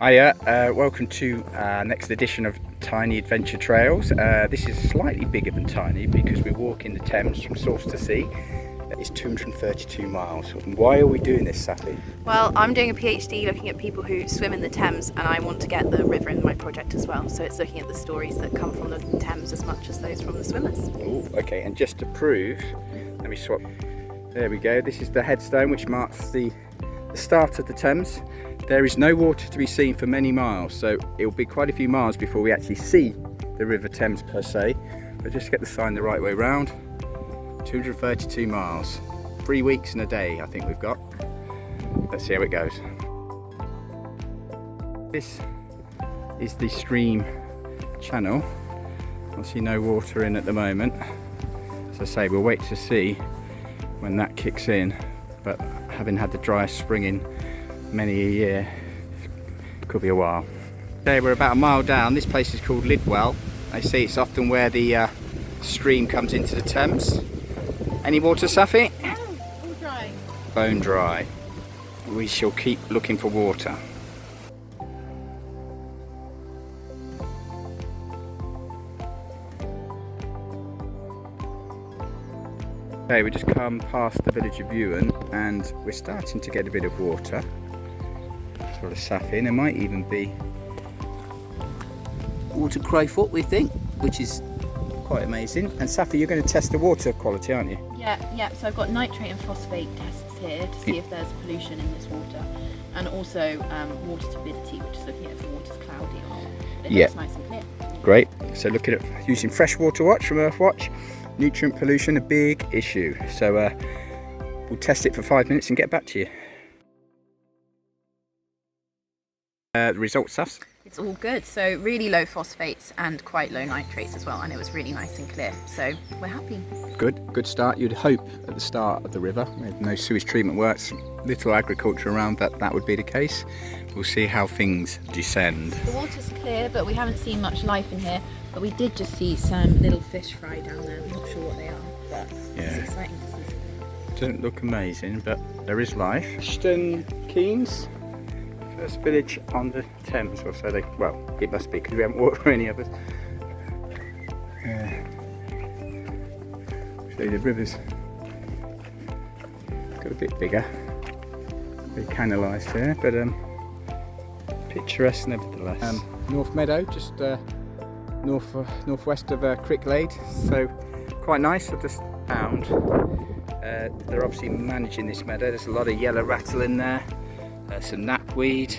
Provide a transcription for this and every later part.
Hiya, welcome to next edition of Tiny Adventure Trails. This is slightly bigger than tiny because we're walking the Thames from source to sea. It's 232 miles. Why are we doing this, Safi? Well, I'm doing a PhD looking at people who swim in the Thames, and I want to get the river in my project as well. So it's looking at the stories that come from the Thames as much as those from the swimmers. Oh, okay, and just to prove, let me swap. There we go. This is the headstone which marks the start of the Thames. There is no water to be seen for many miles, so it'll be quite a few miles before we actually see the River Thames per se. But just get the sign the right way round. 232 miles, 3 weeks and a day I think we've got. Let's see how it goes. This is the stream channel. Obviously no water in at the moment. As I say, we'll wait to see when that kicks in, but having had the driest spring in many a year, could be a while. Okay, we're about a mile down. This place is called Lidwell. I see it's often where the stream comes into the Thames. Any water, Safi? No, all dry. Bone dry. We shall keep looking for water. Okay, we just come past the village of Ewan and we're starting to get a bit of water. Sort of Safi, and there might even be water crowfoot, we think, which is quite amazing. And Safi, you're going to test the water quality, aren't you? Yeah. So I've got nitrate and phosphate tests here to see if there's pollution in this water, and also water turbidity, which is looking at if the water's cloudy or not. But it looks nice and clear. Great. So looking at using Freshwater Watch from Earthwatch. Nutrient pollution, a big issue. So we'll test it for 5 minutes and get back to you. The results, Safs? It's all good. So really low phosphates and quite low nitrates as well, and it was really nice and clear. So we're happy. Good start. You'd hope at the start of the river, with no sewage treatment works, little agriculture around, that would be the case. We'll see how things descend. The water's clear, but we haven't seen much life in here. But we did just see some little fish fry down there. I'm not sure what they are, but it's exciting to see. Doesn't look amazing, but there is life. Ashton Keynes, first village on the Thames, or so they, well, it must be because we haven't walked for any of us. So the river's got a bit bigger, a bit canalised here, but picturesque nevertheless. North Meadow, just northwest of Cricklade, so quite nice. I've just found they're obviously managing this meadow. There's a lot of yellow rattle in there, some knapweed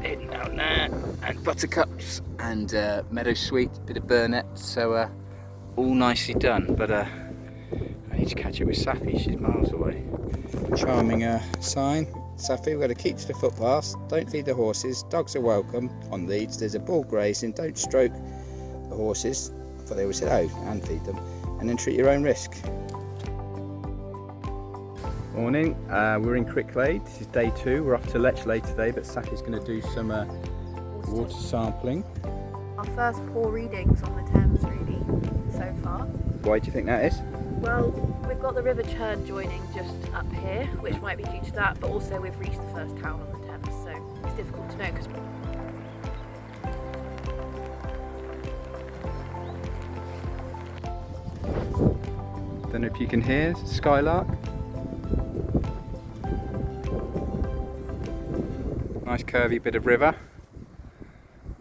hidden down there, and buttercups and meadow sweet, bit of burnet, so all nicely done. But I need to catch up with Safi, she's miles away. Charming sign. Safi, we've got to keep to the footpaths, don't feed the horses, dogs are welcome on leads, there's a bull grazing, don't stroke the horses, I thought they always said oh, and feed them, and then treat your own risk. Morning, we're in Cricklade, this is day 2, we're off to Lechlade today, but Safi's going to do some water sampling. Our first 4 readings on the Thames really, so far. Why do you think that is? Well, we've got the River Churn joining just up here, which might be due to that, but also we've reached the first town on the Thames, so it's difficult to know because Don't know if you can hear skylark. Nice curvy bit of river,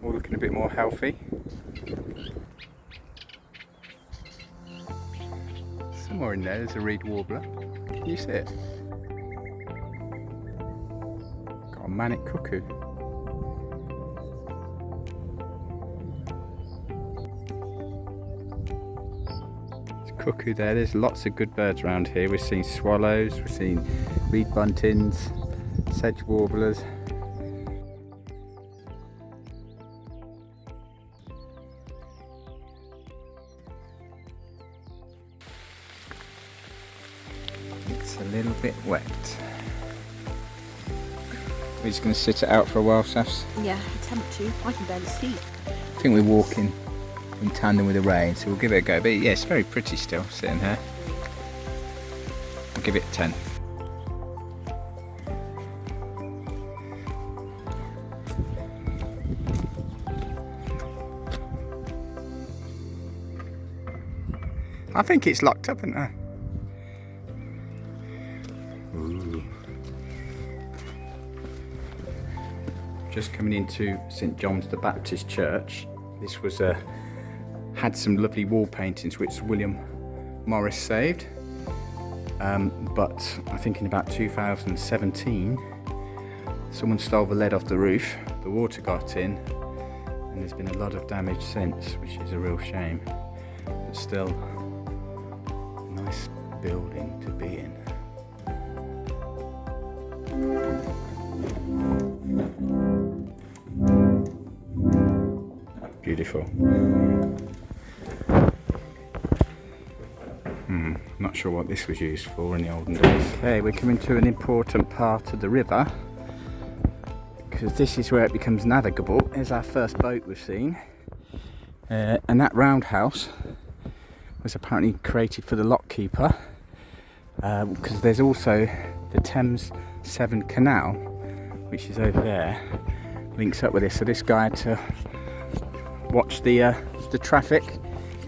all looking a bit more healthy. Somewhere in there's a reed warbler. Can you see it? Got a manic cuckoo. There's a cuckoo there. There's lots of good birds around here. We've seen swallows, we've seen reed buntings, sedge warblers. It's a little bit wet. We're just going to sit it out for a while, Safs. yeah, attempt to. I can barely see. I think we're walking in tandem with the rain, so we'll give it a go. But yeah, it's very pretty still sitting here. I'll give it a 10. I think it's locked up, isn't it? Ooh. Just coming into St John's the Baptist Church. This was had some lovely wall paintings which William Morris saved. But I think in about 2017 someone stole the lead off the roof, the water got in, and there's been a lot of damage since, which is a real shame. But still, a nice building to be in. Beautiful. Not sure what this was used for in the olden days. Okay, we're coming to an important part of the river, because this is where it becomes navigable. Here's our first boat we've seen. And that roundhouse was apparently created for the lock keeper, because there's also the Thames Severn Canal, which is over there, links up with this. So this guy had to watch the traffic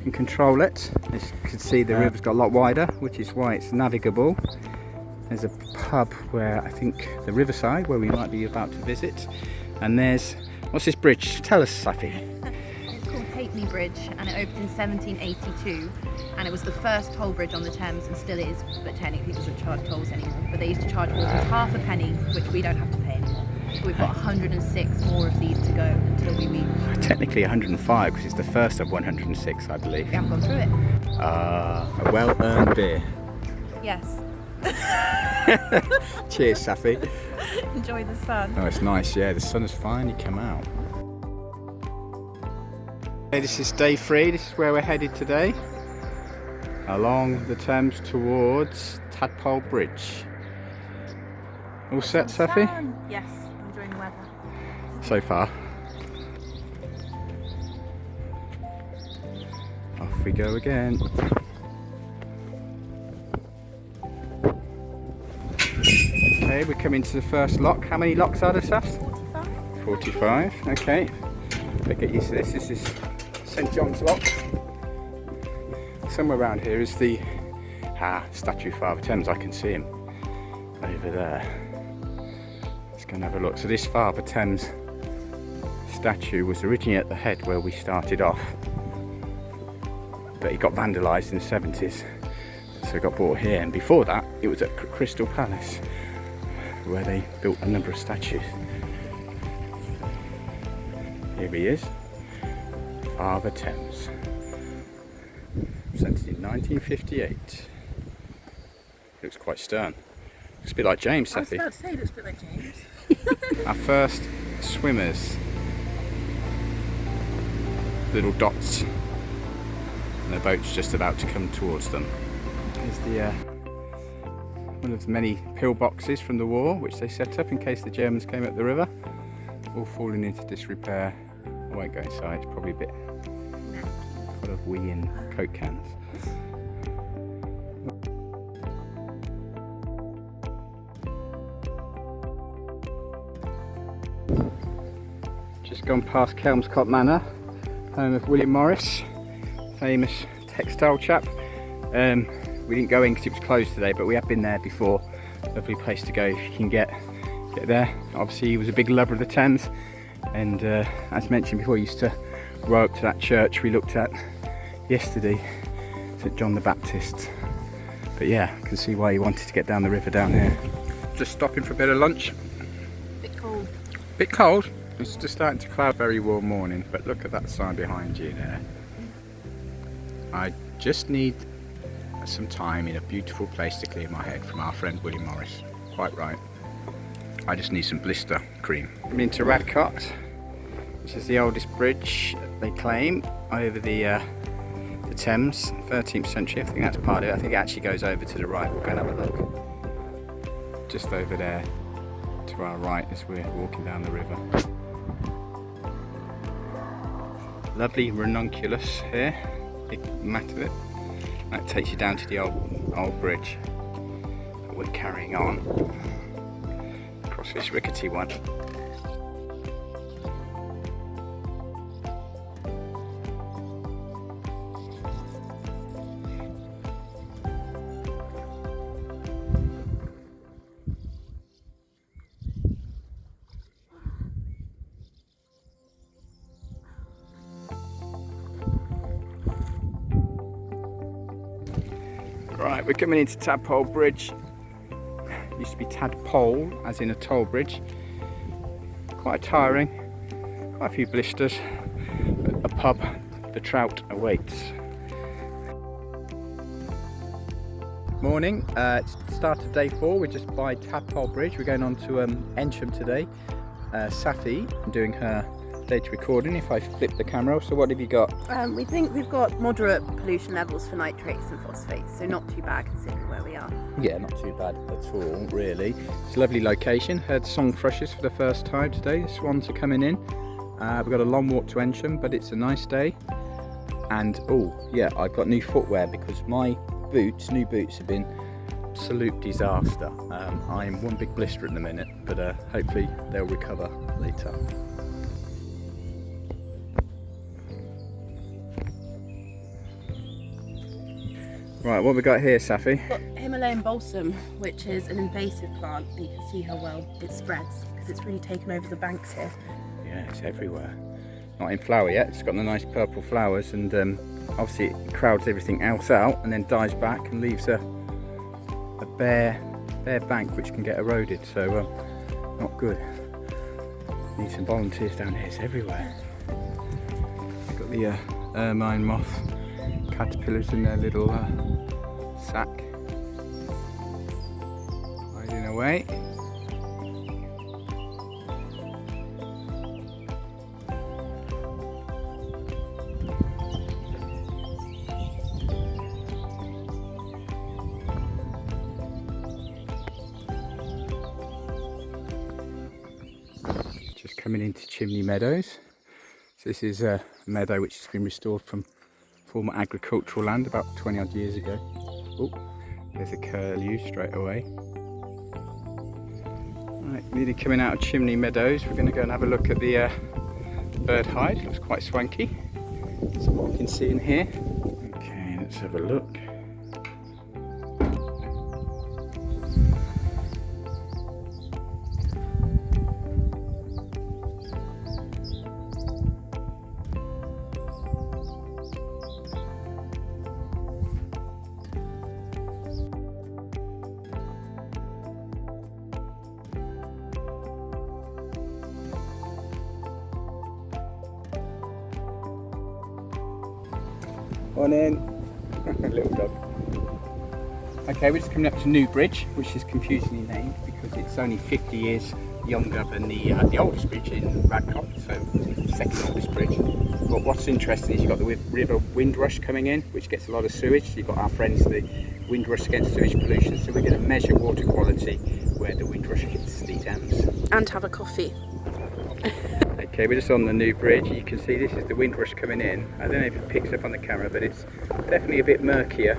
and control it. As you can see, the river's got a lot wider, which is why it's navigable. There's a pub where I think the riverside, where we might be about to visit. And there's, what's this bridge? Tell us, Safi. It's called Halfpenny Bridge, and it opened in 1782, and it was the first toll bridge on the Thames, and still is, but technically doesn't charge tolls anymore. But they used to charge walkers half a penny, which we don't have to pay anymore. But we've got 106 more of these to go until we reach. Technically 105, because it's the first of 106, I believe. We haven't gone through it. A well-earned beer. Yes. Cheers, Safi. Enjoy the sun. Oh, it's nice, yeah, the sun has finally come out. Okay, this is day 3, this is where we're headed today. Along the Thames towards Tadpole Bridge. All set, Safi? Yes, enjoying the weather. So far. Off we go again. Okay, we're coming to the first lock. How many locks are there, Safs? 45. 45, okay. Better get used to this. This is St John's Lock. Somewhere around here is the statue of Father Thames. I can see him over there. Let's go and have a look. So this Father Thames statue was originally at the head where we started off, but it got vandalised in the 70s, so it got brought here. And before that, it was at Crystal Palace, where they built a number of statues. Here he is, Father Thames, presented in 1958. Looks quite stern. Looks a bit like James, I was Safi. about to say, it looks a bit like James. Our first swimmers. Little dots. And the boat's just about to come towards them. Here's the one of the many pillboxes from the war, which they set up in case the Germans came up the river. All falling into disrepair. I won't go inside, it's probably a bit full of wee and Coke cans. Just gone past Kelmscott Manor, home of William Morris, famous textile chap. We didn't go in because it was closed today, but we have been there before. Lovely place to go if you can get there. Obviously he was a big lover of the Thames, and as mentioned before, he used to row up to that church we looked at yesterday, St John the Baptist. But yeah, I can see why he wanted to get down the river down here. Just stopping for a bit of lunch. Bit cold. Bit cold. It's just starting to cloud. Very warm morning, but look at that sign behind you there. I just need some time in a beautiful place to clear my head, from our friend William Morris. Quite right. I just need some blister cream. I'm into Radcott, which is the oldest bridge, they claim, over the Thames, 13th century. I think that's part of it. I think it actually goes over to the right. We'll go and have a look. Just over there to our right as we're walking down the river. Lovely ranunculus here, big mat of it. That takes you down to the old bridge. But we're carrying on across this rickety one. Right, we're coming into Tadpole Bridge. Used to be Tadpole, as in a toll bridge. Quite tiring, quite a few blisters. A pub, the trout awaits. Morning, it's the start of day 4. We're just by Tadpole Bridge. We're going on to Eynsham today. Safi doing her data recording if I flip the camera. So what have you got? We think we've got moderate pollution levels for nitrates and phosphates, so not too bad considering where we are. Yeah, not too bad at all, really. It's a lovely location. Heard song thrushes for the first time today. The swans are coming in. We've got a long walk to Eynsham, but it's a nice day. And oh yeah, I've got new footwear because my new boots have been absolute disaster. I'm one big blister at the minute, but hopefully they'll recover later. Right, what have we got here, Safi? We've got Himalayan balsam, which is an invasive plant, and you can see how well it spreads because it's really taken over the banks here. Yeah, it's everywhere. Not in flower yet. It's got the nice purple flowers, and obviously it crowds everything else out and then dies back and leaves a bare bank which can get eroded. So not good. Need some volunteers down here. It's everywhere. We've got the ermine moth caterpillars in their little sack, hiding away. Just coming into Chimney Meadows. So this is a meadow which has been restored from former agricultural land about 20 odd years ago. Oh, there's a curlew straight away. Right, nearly coming out of Chimney Meadows. We're going to go and have a look at the bird hide. Looks quite swanky. That's what we can see in here. Okay, let's have a look. On in, little dog. Okay, we're just coming up to New Bridge, which is confusingly named because it's only 50 years younger than the oldest bridge in Radcliffe, so the second oldest bridge. But what's interesting is you've got the river Windrush coming in, which gets a lot of sewage. You've got our friends, the Windrush Against Sewage Pollution, so we're going to measure water quality where the Windrush hits the dams. And have a coffee. Okay, we're just on the New Bridge. You can see this is the Windrush coming in. I don't know if it picks up on the camera, but it's definitely a bit murkier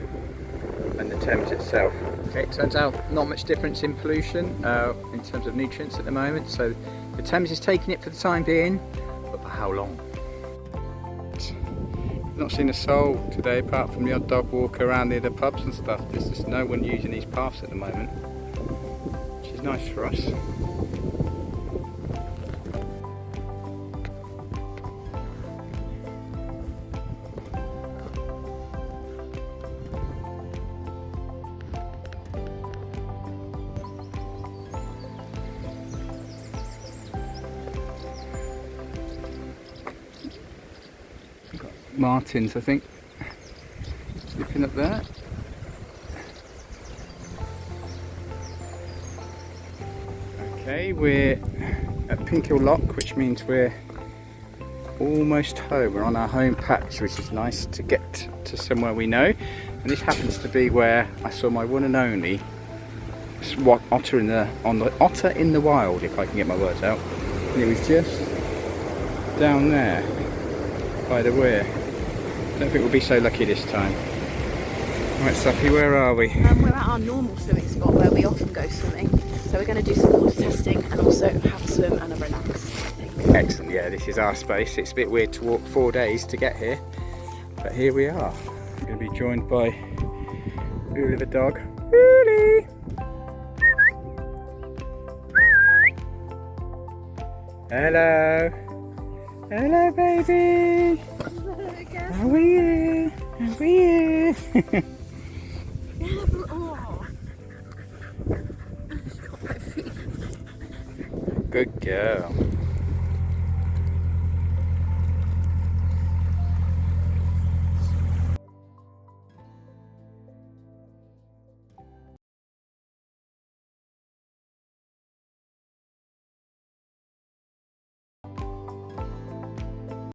than the Thames itself. Okay, it turns out not much difference in pollution in terms of nutrients at the moment. So the Thames is taking it for the time being, but for how long? Not seen a soul today apart from the odd dog walk around near the pubs and stuff. There's just no one using these paths at the moment, which is nice for us. Martins, I think, looking up there. Okay, we're at Pinkhill Lock, which means we're almost home. We're on our home patch, which is nice to get to somewhere we know. And this happens to be where I saw my one and only otter in the wild, if I can get my words out. And it was just down there by the weir. I don't think we'll be so lucky this time. Right, Safi, where are we? We're at our normal swimming spot where we often go swimming. So we're going to do some water testing and also have a swim and a relax. Excellent, yeah, this is our space. It's a bit weird to walk 4 days to get here, but here we are. I'm going to be joined by Ulla the dog. Uli! Hello! Hello, baby! How are you? How are you? Good girl.